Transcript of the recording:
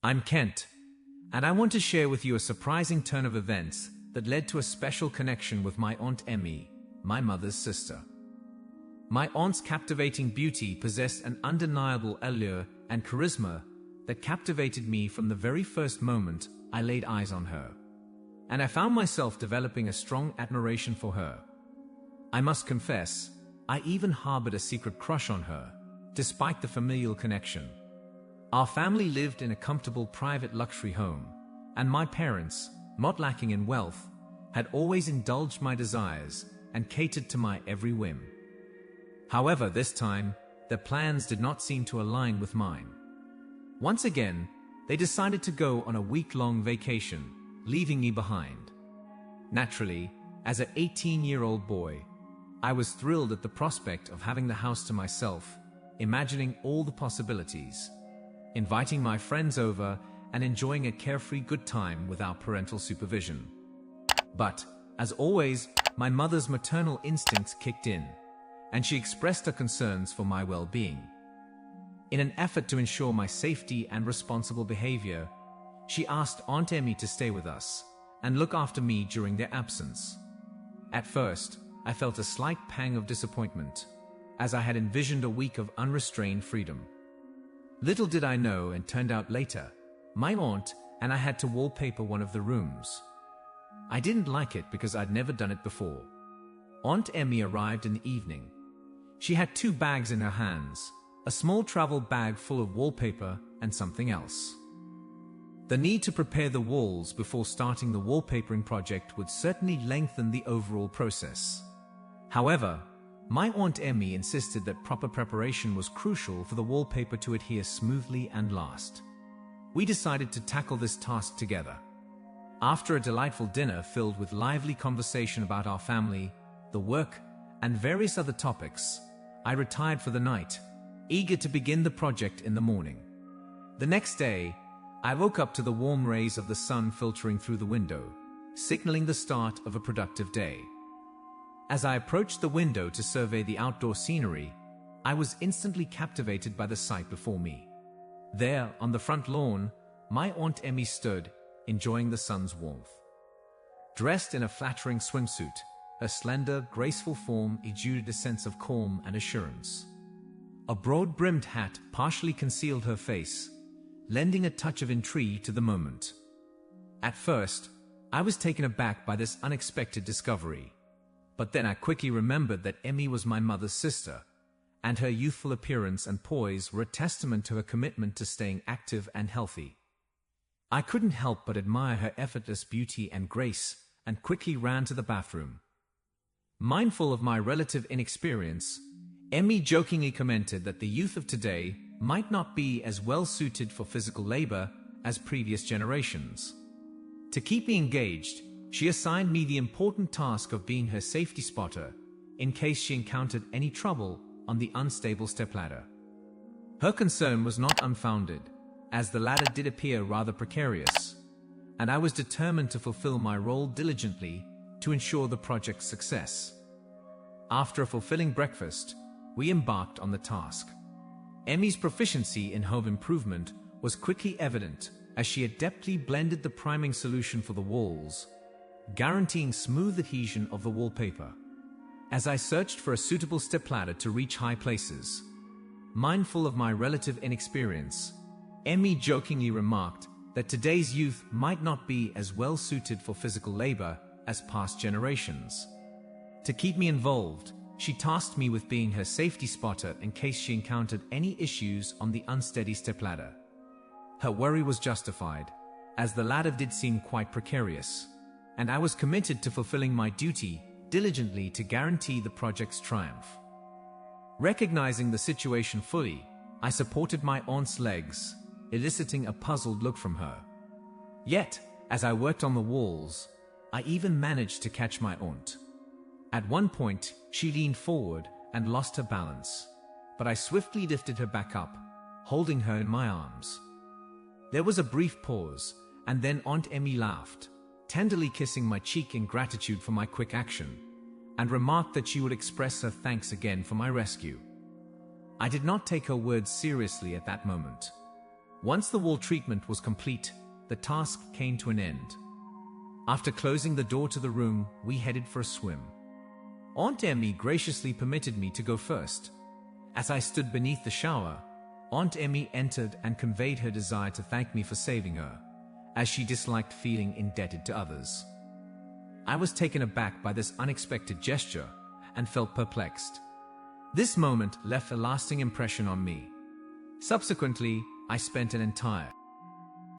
I'm Kent, and I want to share with you a surprising turn of events that led to a special connection with my Aunt Emmy, my mother's sister. My aunt's captivating beauty possessed an undeniable allure and charisma that captivated me from the very first moment I laid eyes on her, and I found myself developing a strong admiration for her. I must confess, I even harbored a secret crush on her, despite the familial connection. Our family lived in a comfortable private luxury home, and my parents, not lacking in wealth, had always indulged my desires and catered to my every whim. However, this time, their plans did not seem to align with mine. Once again, they decided to go on a week-long vacation, leaving me behind. Naturally, as an 18-year-old boy, I was thrilled at the prospect of having the house to myself, imagining all the possibilities, inviting my friends over and enjoying a carefree good time without parental supervision. But, as always, my mother's maternal instincts kicked in, and she expressed her concerns for my well-being. In an effort to ensure my safety and responsible behavior, she asked Aunt Emmy to stay with us and look after me during their absence. At first, I felt a slight pang of disappointment, as I had envisioned a week of unrestrained freedom. Little did I know, and turned out later, my aunt and I had to wallpaper one of the rooms. I didn't like it because I'd never done it before. Aunt Emmy arrived in the evening. She had 2 bags in her hands, a small travel bag full of wallpaper and something else. The need to prepare the walls before starting the wallpapering project would certainly lengthen the overall process. However, my Aunt Emmy insisted that proper preparation was crucial for the wallpaper to adhere smoothly and last. We decided to tackle this task together. After a delightful dinner filled with lively conversation about our family, the work, and various other topics, I retired for the night, eager to begin the project in the morning. The next day, I woke up to the warm rays of the sun filtering through the window, signaling the start of a productive day. As I approached the window to survey the outdoor scenery, I was instantly captivated by the sight before me. There, on the front lawn, my Aunt Emmy stood, enjoying the sun's warmth. Dressed in a flattering swimsuit, her slender, graceful form exuded a sense of calm and assurance. A broad-brimmed hat partially concealed her face, lending a touch of intrigue to the moment. At first, I was taken aback by this unexpected discovery, but then I quickly remembered that Emmy was my mother's sister, and her youthful appearance and poise were a testament to her commitment to staying active and healthy. I couldn't help but admire her effortless beauty and grace, and quickly ran to the bathroom. Mindful of my relative inexperience, Emmy jokingly commented that the youth of today might not be as well suited for physical labor as previous generations. To keep me engaged, she assigned me the important task of being her safety spotter in case she encountered any trouble on the unstable stepladder. Her concern was not unfounded, as the ladder did appear rather precarious, and I was determined to fulfill my role diligently to ensure the project's success. After a fulfilling breakfast, we embarked on the task. Emmy's proficiency in home improvement was quickly evident, as she adeptly blended the priming solution for the walls, guaranteeing smooth adhesion of the wallpaper. As I searched for a suitable stepladder to reach high places, mindful of my relative inexperience, Emmy jokingly remarked that today's youth might not be as well suited for physical labor as past generations. To keep me involved, she tasked me with being her safety spotter in case she encountered any issues on the unsteady stepladder. Her worry was justified, as the ladder did seem quite precarious, and I was committed to fulfilling my duty diligently to guarantee the project's triumph. Recognizing the situation fully, I supported my aunt's legs, eliciting a puzzled look from her. Yet, as I worked on the walls, I even managed to catch my aunt. At one point, she leaned forward and lost her balance, but I swiftly lifted her back up, holding her in my arms. There was a brief pause, and then Aunt Emmy laughed, tenderly kissing my cheek in gratitude for my quick action, and remarked that she would express her thanks again for my rescue. I did not take her words seriously at that moment. Once the wall treatment was complete, the task came to an end. After closing the door to the room, we headed for a swim. Aunt Emmy graciously permitted me to go first. As I stood beneath the shower, Aunt Emmy entered and conveyed her desire to thank me for saving her, as she disliked feeling indebted to others. I was taken aback by this unexpected gesture and felt perplexed. This moment left a lasting impression on me. Subsequently, I spent an entire